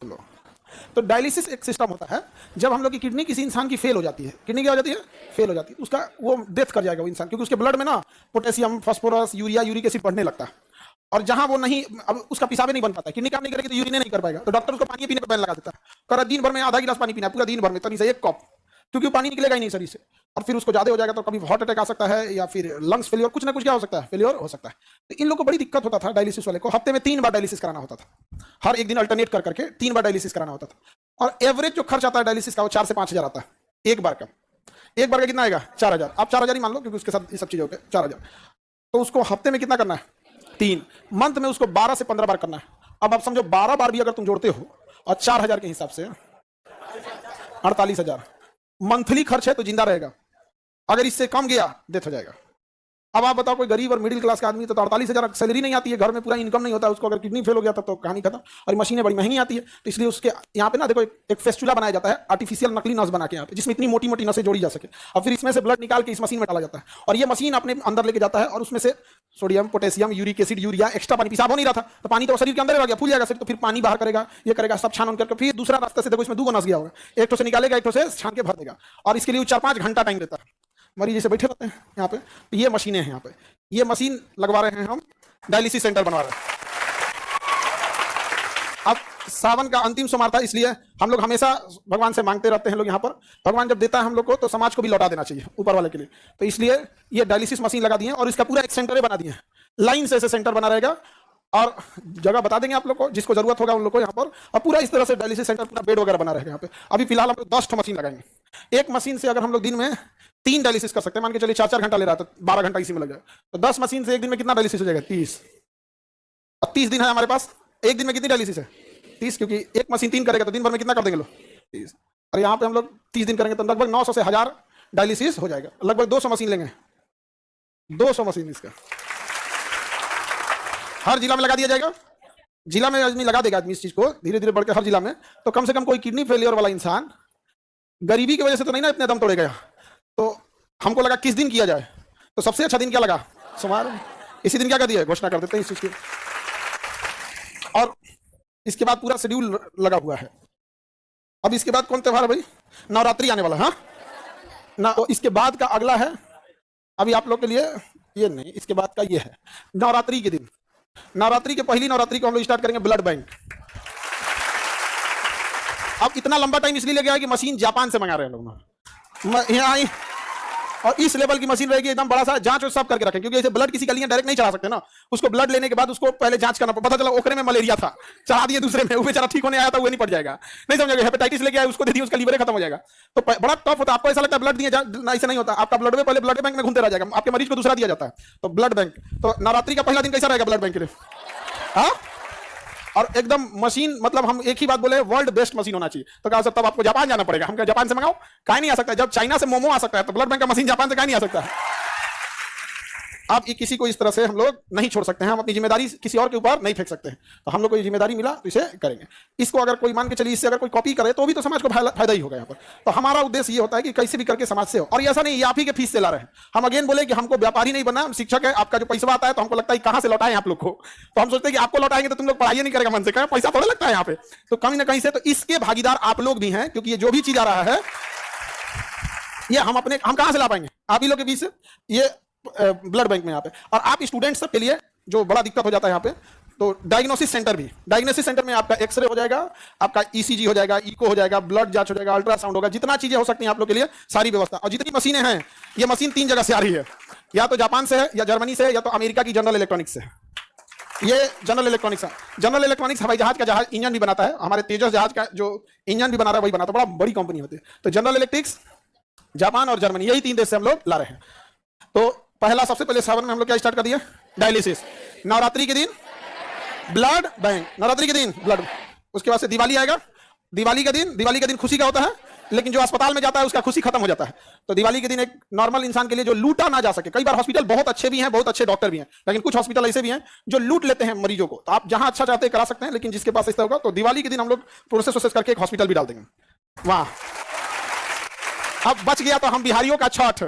लो। तो डायलिसिस एक सिस्टम होता है, जब हम लोग की किडनी किसी इंसान की फेल हो जाती है, किडनी क्या हो जाती है, फेल हो जाती है, उसका वो डेथ कर जाएगा वो इंसान, क्योंकि उसके ब्लड में ना potassium, phosphorus, urea, uric acid बढ़ने लगता है, और जहां वो नहीं, अब उसका पेशाब नहीं बन पाता, किडनी काम नहीं करेगी तो यूरिन नहीं कर पाएगा, तो डॉक्टर उसको पानी पीने का बैन लगा देता है, कर दिन भर में आधा गिलास पानी पीना है, पूरा दिन भर में तनी से एक कप, क्योंकि वो पानी निकलेगा ही नहीं शरीर से, और फिर उसको ज्यादा हो जाएगा तो कभी हार्ट अटैक आ सकता है, या फिर लंग्स फेलियर, कुछ ना कुछ क्या हो सकता है, फेलियर हो सकता है। तो इन लोगों को बड़ी दिक्कत होता था डायलिसिस वाले को, हफ्ते में 3 बार डायलिसिस कराना होता था, हर एक दिन अल्टरनेट कर करके 3 बार डायलिसिस कराना होता था, और एवरेज जो खर्च आता है डायलिसिस का वो 4 से 5 हजार आता है एक बार का। एक बार का कितना आएगा, 4 हजार, आप 4 हजार ही मान लो, क्योंकि उसके साथ ये सब चीजें होते हैं, 4 हजार। तो उसको हफ्ते में कितना करना है, 3, मंथ में उसको 12 से 15 बार करना है। अब आप समझो 12 बार भी अगर तुम जोड़ते हो और 4 हजार के हिसाब से 48 हजार मंथली खर्च है, तो जिंदा रहेगा, अगर इससे कम गया डेथ हो जाएगा। अब आप बताओ कोई गरीब और मिडिल क्लास का आदमी, तो 48 हजार सैलरी नहीं आती है, घर में पूरा इनकम नहीं होता है उसको, अगर किडनी फेल हो गया तो कहानी खत्म, और मशीनें बड़ी महंगी आती है, तो इसलिए उसके यहाँ पे ना देखो एक फेस्टुला बनाया जाता है, आर्टिफिशियल नकली नस बना के यहाँ पे, जिसमें इतनी मोटी मोटी नसें जोड़ी जा सके, और फिर इसमें से ब्लड निकाल के इस मशीन में डाला जाता है, और ये मशीन अपने अंदर लेके जाता है, और उसमें से sodium, potassium, uric acid, urea, extra पानी, पेशाब हो नहीं रहा था तो पानी तो शरीर के अंदर रह गया, फूल जाएगा शरीर, तो फिर पानी बाहर करेगा, ये करेगा, सब छान करके फिर दूसरा रास्ते से, देखो इसमें 2 नस गया होगा, एक तो से निकालेगा, एक तो से छान के भर देगा, और इसके लिए 4-5 घंटा टाइम देता है। मरीज जैसे बैठे रहते हैं यहाँ पे, तो ये मशीनें हैं यहाँ पे, ये मशीन लगवा रहे हैं हम, डायलिसिस सेंटर बनवा रहे हैं। अब सावन का अंतिम सोमवार था, इसलिए हम लोग हमेशा भगवान से मांगते रहते हैं लोग यहाँ पर, भगवान जब देता है हम लोग को तो समाज को भी लौटा देना चाहिए ऊपर वाले के लिए, तो इसलिए ये डायलिसिस मशीन लगा दिए, और इसका पूरा एक सेंटर बना दिए, लाइन से ऐसे सेंटर बना रहेगा, और जगह बता देंगे आप लोग को, जिसको जरूरत होगा उन लोग को यहाँ पर, और पूरा इस तरह से डायलिसिस सेंटर, पूरा बेड वगैरह बना रहेगा यहाँ पे। अभी फिलहाल हम लोग 10 मशीन लगाएंगे, एक मशीन से अगर हम लोग दिन में 3 डायलिसिस कर सकते हैं, मान के चलिए 4-4 घंटा ले रहा है, तो 12 घंटा इसी में लग जाएगा, तो 10 मशीन से एक दिन में कितना डायलिसिस हो जाएगा, 30, और 30 दिन है हमारे पास, एक दिन में कितनी डायलिसिस है, 30, क्योंकि एक मशीन 3 करेगा तो दिन भर में कितना कर देंगे लोग, 30, और यहाँ पे हम लोग 30 दिन करेंगे तो लगभग 900 से 1000 डायलिसिस हो जाएगा, लगभग 200 मशीन लेंगे, 200 मशीन इसका हर जिला में लगा दिया जाएगा। जिला में आदमी लगा देगा, आदमी इस चीज को धीरे धीरे बढ़कर हर जिला में, तो कम से कम कोई किडनी फेलियर वाला इंसान गरीबी की वजह से तो नहीं ना इतने दम तोड़ेगा। तो हमको लगा किस दिन किया जाए, तो सबसे अच्छा दिन क्या लगा, सोमवार, इसी दिन क्या कर दिया, घोषणा कर देते हैं इस चीज की। और इसके बाद पूरा शेड्यूल लगा हुआ है। अब इसके बाद कौन त्योहार है भाई, नवरात्रि आने वाला है, हाँ ना, तो इसके बाद का अगला है, अभी आप लोग के लिए ये नहीं, इसके बाद का ये है नवरात्रि के दिन, नवरात्रि के पहली नवरात्रि को हम लोग स्टार्ट करेंगे ब्लड बैंक। अब इतना लंबा टाइम इसलिए लग गया है कि मशीन जापान से मंगा रहे हैं लोग, यहाँ आई, और इस लेवल की मशीन रहेगी, एकदम बड़ा सा जांच और सब करके रखें, क्योंकि ऐसे ब्लड किसी गलियां डायरेक्ट नहीं चढ़ा सकते ना, उसको ब्लड लेने के बाद उसको पहले जांच करना, पता चला ओकरे में मलेरिया था, चढ़ा दिए दूसरे में, वो बेचारा ठीक होने आया था, वो नहीं पड़ जाएगा, नहीं समझेगा, हेपेटाइटिस लेके आया उसको दे दिया, उसका लीवर खत्म हो जाएगा, तो बड़ा टफ होता है। आपको ऐसा लगता है ब्लड दिए, ऐसा नहीं होता, आपका ब्लड में पहले ब्लड बैंक में घूमते रह जाएगा, आपके मरीज को दूसरा दिया जाता है, तो ब्लड बैंक। तो नवरात्रि का पहला दिन कैसा रहेगा ब्लड बैंक के लिए, हाँ, और एकदम मशीन, मतलब हम एक ही बात बोले, वर्ल्ड बेस्ट मशीन होना चाहिए। तो कहा तब आपको जापान जाना पड़ेगा, हम क्या जापान से मंगाओ, काहे नहीं आ सकता, जब चाइना से मोमो आ सकता है तो ब्लड बैंक का मशीन जापान से काहे नहीं आ सकता है। आप ये किसी को इस तरह से हम लोग नहीं छोड़ सकते हैं, हम अपनी जिम्मेदारी किसी और के ऊपर नहीं फेंक सकते हैं, तो हम लोग को ये जिम्मेदारी मिला तो इसे करेंगे। इसको अगर कोई मान के चलिए, इससे अगर कोई कॉपी करे तो भी तो समाज को फायदा ही होगा यहाँ पर। तो हमारा उद्देश्य ये होता है कि कैसे भी करके समाज से हो, और ऐसा नहीं ये आप ही के फीस से ला रहे हैं, हम अगेन बोले कि हमको व्यापारी नहीं बनना, हम शिक्षक है, आपका जो पैसा आता है तो हमको लगता है कहाँ से लौटाएं आप लोग को, तो हम सोचते हैं कि आपको लौटाएंगे तो तुम लोग पढ़ाई नहीं करेगा मन से, पैसा थोड़ा लगता है यहाँ पे, तो कहीं ना कहीं से तो इसके भागीदार आप लोग भी हैं, क्योंकि ये जो भी चीज आ रहा है ये हम कहाँ से ला पाएंगे, आप ही लोग के बीच से, ये ब्लड बैंक में यहाँ पे। और आप स्टूडेंट्स के लिए जो बड़ा दिक्कत हो जाता है यहाँ पे, तो डायग्नोसिस सेंटर भी, डायग्नोसिस सेंटर में आपका एक्सरे हो जाएगा, आपका ईसीजी हो जाएगा, इको हो जाएगा, ब्लड जांच हो जाएगा, अल्ट्रासाउंड होगा, जितना चीजें हो सकती हैं आप लोग के लिए सारी व्यवस्था। और जितनी मशीनें हैं, ये मशीन 3 जगह से आ रही है, या तो जापान से है, या जर्मनी से है, या तो अमेरिका की जनरल इलेक्ट्रॉनिक्स से। ये जनरल इलेक्ट्रॉनिक्स है, जनरल इलेक्ट्रॉनिक्स हवाई जहाज का जहाज इंजन भी बनाता है, हमारे तेजस जहाज का जो इंजन भी बना रहा है वही बनाता है, बड़ा बड़ी कंपनी होती है। तो जनरल इलेक्ट्रिक्स, जापान और जर्मनी, यही 3 देश से हम लोग ला रहे हैं। तो पहला, सबसे पहले सावन में हम लोग क्या स्टार्ट कर दिया, डायलिसिस। नवरात्रि के दिन ब्लड बैंक, नवरात्रि के दिन ब्लड, उसके बाद से दिवाली आएगा, दिवाली का दिन खुशी का होता है, लेकिन जो अस्पताल में जाता है उसका खुशी खत्म हो जाता है। तो दिवाली के दिन एक नॉर्मल इंसान के लिए जो लूटा ना जा सके, कई बार हॉस्पिटल बहुत अच्छे भी हैं, बहुत अच्छे डॉक्टर भी हैं, लेकिन कुछ हॉस्पिटल ऐसे भी हैं जो लूट लेते हैं मरीजों को, तो आप जहां अच्छा चाहते हैं करा सकते हैं, लेकिन जिसके पास ऐसा होगा तो दिवाली के दिन हम लोग प्रोसेस करके एक हॉस्पिटल भी डाल देंगे वहां। अब बच गया तो हम बिहारियों का छठ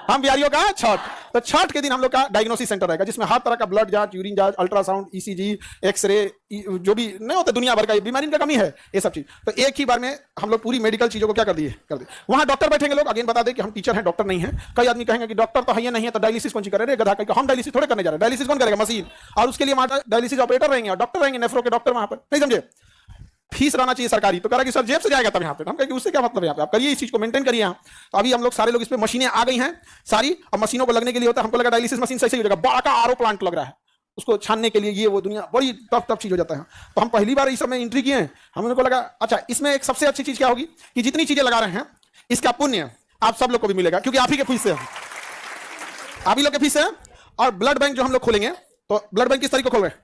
हम बिहारियों का छठ। तो छठ के दिन हम लोग का डायग्नोसिस सेंटर रहेगा, जिसमें हर तरह का ब्लड जांच, यूरिन जांच, अल्ट्रासाउंड, ईसीजी, एक्सरे, जो भी नहीं होता दुनिया भर का, बीमारी का कमी है, ये सब चीज। तो एक ही बार में हम लोग पूरी मेडिकल चीजों को क्या कर दिए। वहां डॉक्टर बैठेंगे लोग, अगेन बता दें कि हम टीचर हैं, डॉक्टर नहीं है। कई आदमी कहेंगे कि डॉक्टर तो है नहीं है तो डायलिसिस कौन सी कर रहे हैं, गधा कहीं हम डायलिसिस थोड़े करने जा रहे हैं। डायलिसिस कौन करेगा, मशीन, और उसके लिए डायलिसिस ऑपरेटर रहेंगे और डॉक्टर रहेंगे, नेफ्रो के डॉक्टर वहां पर, नहीं समझे। फीस रहना चाहिए सरकारी, तो कह रहा कि सर जेब से जाएगा तब यहाँ पे। हम कहेंगे उससे क्या मतलब है, यहाँ पे आप करिए, इस चीज को मेंटेन करिए यहाँ। तो अभी हम लोग सारे लोग इस पे मशीनें आ गई हैं सारी। अब मशीनों को लगने के लिए होता है, हमको लगा डायलिसिस मशीन सही हो जाएगा, बड़ा का आरओ प्लांट लग रहा है उसको छानने के लिए, ये वो दुनिया बड़ी टफ चीज हो जाता है। तो हम पहली बार इस समय एंट्री किए हैं, हमको लगा अच्छा इसमें एक सबसे अच्छी चीज क्या होगी कि जितनी चीजें लगा रहे हैं इसका पुण्य आप सब लोग को भी मिलेगा, क्योंकि आप ही के फीस से, आप ही लोग के फीस से। और ब्लड बैंक जो हम लोग खोलेंगे, तो ब्लड बैंक किस तरीके खोल रहे हैं,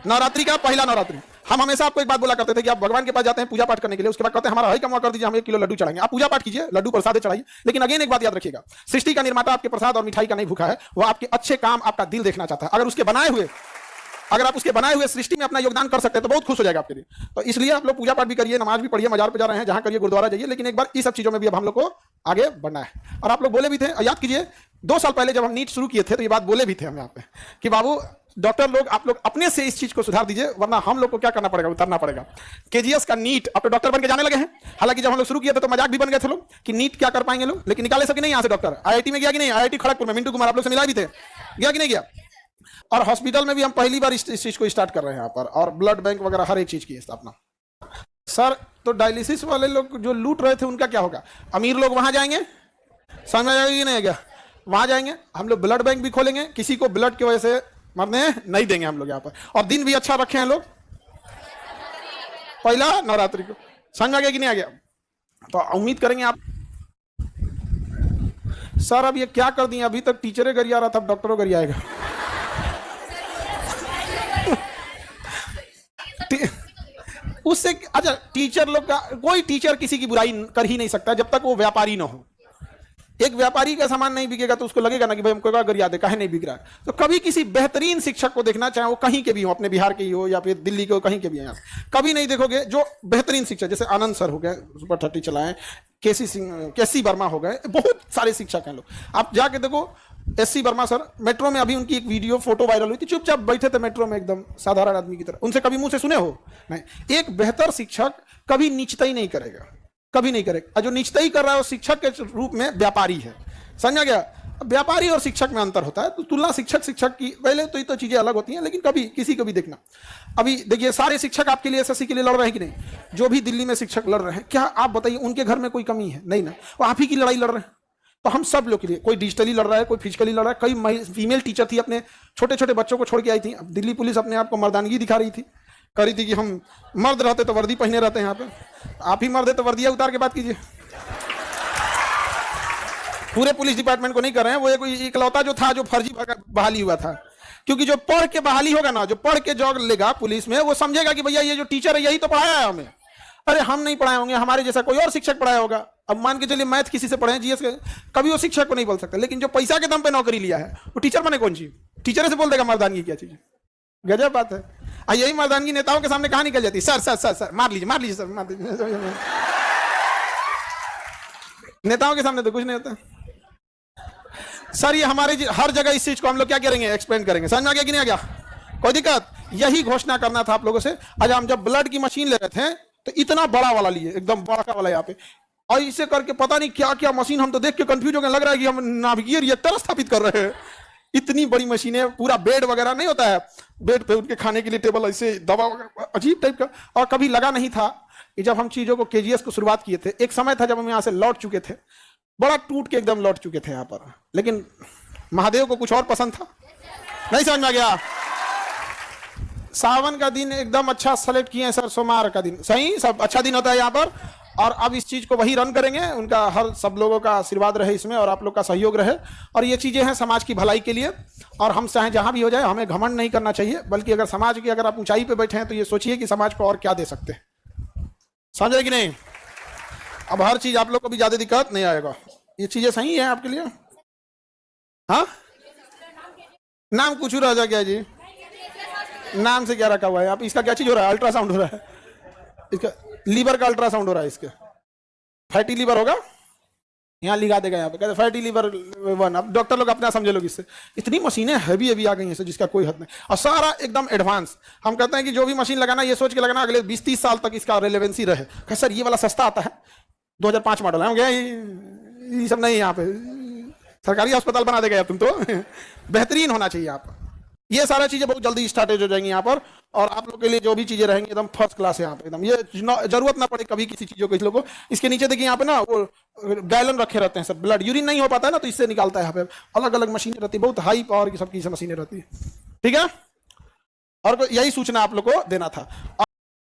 नवरात्रि का पहला नवरात्रि। हम हमेशा आपको एक बात बोला करते थे कि आप भगवान के पास जाते हैं पूजा पाठ करने के लिए, उसके बाद कहते हैं हमारा हई कमा कर दीजिए, हम 1 किलो लड्डू चढ़ाएंगे। आप पूजा पाठ कीजिए, लड्डू प्रसाद चढ़ाइए, लेकिन अगेन एक बात याद रखिएगा, सृष्टि का निर्माता आपके प्रसाद और मिठाई का नहीं भूखा है, वो आपके अच्छे काम, आपका दिल देखना चाहता है। अगर आप उसके बनाए हुए सृष्टि में अपना योगदान कर सकते हैं तो बहुत खुश हो जाएगा आपके लिए। तो इसलिए आप लोग पूजा पाठ भी करिए, नमाज भी पढ़िए, मजार पे जा रहे हैं जहां करिए, गुरुद्वारा जाइए, लेकिन एक बार इस सब चीजों में भी अब हम लोग को आगे बढ़ना है। और आप लोग बोले भी थे, याद कीजिए 2 साल पहले जब हम नीट शुरू किए थे तो ये बात बोले भी थे हम यहाँ पे कि बाबू डॉक्टर लोग आप लोग अपने से इस चीज को सुधार दीजिए, वरना हम लोग को क्या करना पड़ेगा, उतरना पड़ेगा। केजीएस का नीट अब तो डॉक्टर बन के जाने लगे हैं। हालांकि जब हम लोग शुरू किए थे तो मजाक भी बन गए थे लोग कि नीट क्या कर पाएंगे लोग, लेकिन निकाले सके नहीं यहाँ से डॉक्टर। आईआईटी में गया कि नहीं, आईआईटी खड़गपुर में मिंटू कुमार आप लोग से मिला भी थे, गया कि नहीं गया। और हॉस्पिटल में भी हम पहली बार इस चीज को स्टार्ट कर रहे हैं यहाँ पर, और ब्लड बैंक वगैरह हर एक चीज की स्थापना। सर तो डायलिसिस वाले लोग जो लूट रहे थे उनका क्या होगा, अमीर लोग वहां जाएंगे, समझ में आएगा कि नहीं आएगा, वहां जाएंगे। हम लोग ब्लड बैंक भी खोलेंगे, किसी को ब्लड की वजह से मरने नहीं देंगे हम लोग यहाँ पर। और दिन भी अच्छा रखे हैं लोग, पहला नवरात्रि को, समझ में आ गया कि नहीं आ गया। तो उम्मीद करेंगे आप। सर अब ये क्या कर दिए, अभी तक टीचरे गरिया रहा था, अब डॉक्टरों गरियाएगा। उससे अच्छा टीचर लोग का, कोई टीचर किसी की बुराई कर ही नहीं सकता जब तक वो व्यापारी ना हो। एक व्यापारी का सामान नहीं बिकेगा तो उसको लगेगा ना कि भाई हमको गरिया दे, काहे नहीं बिक रहा है। तो कभी किसी बेहतरीन शिक्षक को देखना, चाहे वो कहीं के भी हो, अपने बिहार के ही हो या फिर दिल्ली के हो, कहीं के भी हो, कभी नहीं देखोगे जो बेहतरीन शिक्षक, जैसे आनंद सर हो गए, सुपर 30 चलाएं, केसी वर्मा हो गए, बहुत सारे शिक्षक हैं लोग। आप जाके देखो एससी वर्मा सर, मेट्रो में अभी उनकी एक वीडियो फोटो वायरल हुई थी, चुपचाप बैठे थे मेट्रो में एकदम साधारण आदमी की तरह। उनसे कभी मुंह से सुने हो नहीं। एक बेहतर शिक्षक कभी नीचता ही नहीं करेगा, कभी नहीं करेगा। जो नीचता ही कर रहा है वो शिक्षक के रूप में व्यापारी है, समझा गया। व्यापारी और शिक्षक में अंतर होता है, तो तुलना शिक्षक की पहले तो ये तो चीजें अलग होती हैं, लेकिन कभी किसी को भी देखना। अभी देखिए सारे शिक्षक आपके लिए एसएससी के लिए लड़ रहे हैं कि नहीं, जो भी दिल्ली में शिक्षक लड़ रहे हैं, क्या आप बताइए उनके घर में कोई कमी है, नहीं ना, वो आप ही की लड़ाई लड़ रहे हैं। तो हम सब लोग के लिए, कोई डिजिटली लड़ रहा है, कोई फिजिकली लड़ रहा है। कई फीमेल टीचर थी, अपने छोटे छोटे बच्चों को छोड़ के आई थी। दिल्ली पुलिस अपने आप को मर्दानगी दिखा रही थी, कह रही थी कि हम मर्द रहते तो वर्दी पहने रहते हैं, यहाँ पे आप ही मर्द है तो वर्दिया उतार के बात कीजिए। पूरे पुलिस डिपार्टमेंट को नहीं कर रहे हैं, वो कोई इकलौता जो था जो फर्जी बहाली हुआ था। क्योंकि जो पढ़ के बहाली होगा ना, जो पढ़ के जॉब लेगा पुलिस में, वो समझेगा कि भैया ये जो टीचर है यही तो पढ़ाया है हमें। अरे हम नहीं पढ़ाए होंगे, हमारे जैसा कोई और शिक्षक पढ़ाया होगा। अब मान के चलिए मैथ किसी से पढ़े, जीएस के, कभी वो शिक्षक को नहीं बोल सकता। लेकिन जो पैसा के दम पे नौकरी लिया है वो टीचर बने कौन चीज, टीचर से बोल देगा मर्दानगी क्या चीज। गजब बात है। यही मर्दानगी नेताओं के सामने कहाँ निकल जाती है, सर सर सर सर मार लीजिए सर, मार लीजिए। नेताओं के सामने तो कुछ नहीं होता। सर ये हमारे हर जगह इस चीज को हम लोग क्या करेंगे, एक्सप्लेन करेंगे। समझ में आ गया कि नहीं आ गया, कोई दिक्कत। यही घोषणा करना था आप लोगों से। आज हम जब ब्लड की मशीन ले रहे थे तो इतना बड़ा वाला लिए, एकदम बड़ा वाला यहाँ पे, और इसे करके पता नहीं क्या क्या मशीन, हम तो देख के कंफ्यूज हो गए, लग रहा है कि हम नाभिकीय रिएक्टर स्थापित कर रहे हैं। इतनी बड़ी मशीनें, पूरा बेड वगैरह नहीं होता है, बेड पे उनके खाने के लिए टेबल, ऐसे दवा वगैरह अजीब टाइप का। और कभी लगा नहीं था कि जब हम चीजों को केजीएस को शुरुआत किए थे, एक समय था जब हम यहाँ से लौट चुके थे, बड़ा टूट के एकदम लौट चुके थे यहाँ पर, लेकिन महादेव को कुछ और पसंद था, नहीं समझ में आ गया। सावन का दिन एकदम अच्छा सेलेक्ट किए हैं सर, सोमवार का दिन सही, सब अच्छा दिन होता है यहाँ पर। और अब इस चीज को वही रन करेंगे, उनका हर सब लोगों का आशीर्वाद रहे इसमें, और आप लोग का सहयोग रहे। और ये चीजें हैं समाज की भलाई के लिए, और हम चाहे जहां भी हो जाए, हमें घमंड नहीं करना चाहिए, बल्कि अगर समाज की, अगर आप ऊंचाई पे बैठे हैं तो ये सोचिए कि समाज को और क्या दे सकते हैं, समझ रहे कि नहीं। अब हर चीज आप लोग को भी ज्यादा दिक्कत नहीं आएगा, ये चीजें सही है आपके लिए। हाँ नाम कुछ रह जा गया जी, नाम से क्या रखा हुआ है। आप इसका क्या चीज हो रहा है, अल्ट्रासाउंड हो रहा है, इसका लीवर का अल्ट्रासाउंड हो रहा है, इसके फैटी लीवर होगा। यहाँ लिखा देगा, यहाँ पे कहते फैटी लीवर 1। अब डॉक्टर लोग अपना समझे लोग इससे, इतनी मशीनें हैवी हैवी आ गई हैं जिसका कोई हद नहीं, और सारा एकदम एडवांस। हम कहते हैं कि जो भी मशीन लगाना ये सोच के लगाना अगले 20-30 साल तक इसका रेलेवेंसी रहे। कह सर ये वाला सस्ता आता है, 2005 मॉडल है, हम गया ये सब नहीं, यहाँ पे सरकारी अस्पताल बना देगा तुम तो बेहतरीन होना चाहिए आप। ये सारा चीजें बहुत जल्दी स्टार्टेज हो जाएंगी यहाँ पर, और आप लोग के लिए जो भी चीजें रहेंगी एकदम फर्स्ट क्लास है यहाँ पे एकदम, ये जरूरत ना पड़े कभी किसी चीजों को इस लोगों को। इसके नीचे देखिए यहाँ पे ना वो गैलन रखे रहते हैं सब, ब्लड यूरिन नहीं हो पाता है ना तो इससे निकालता है। यहाँ पे अलग अलग मशीनें रहती है, बहुत हाई पावर की सबकी मशीनें रहती है। ठीक है, और यही सूचना आप लोग को देना था।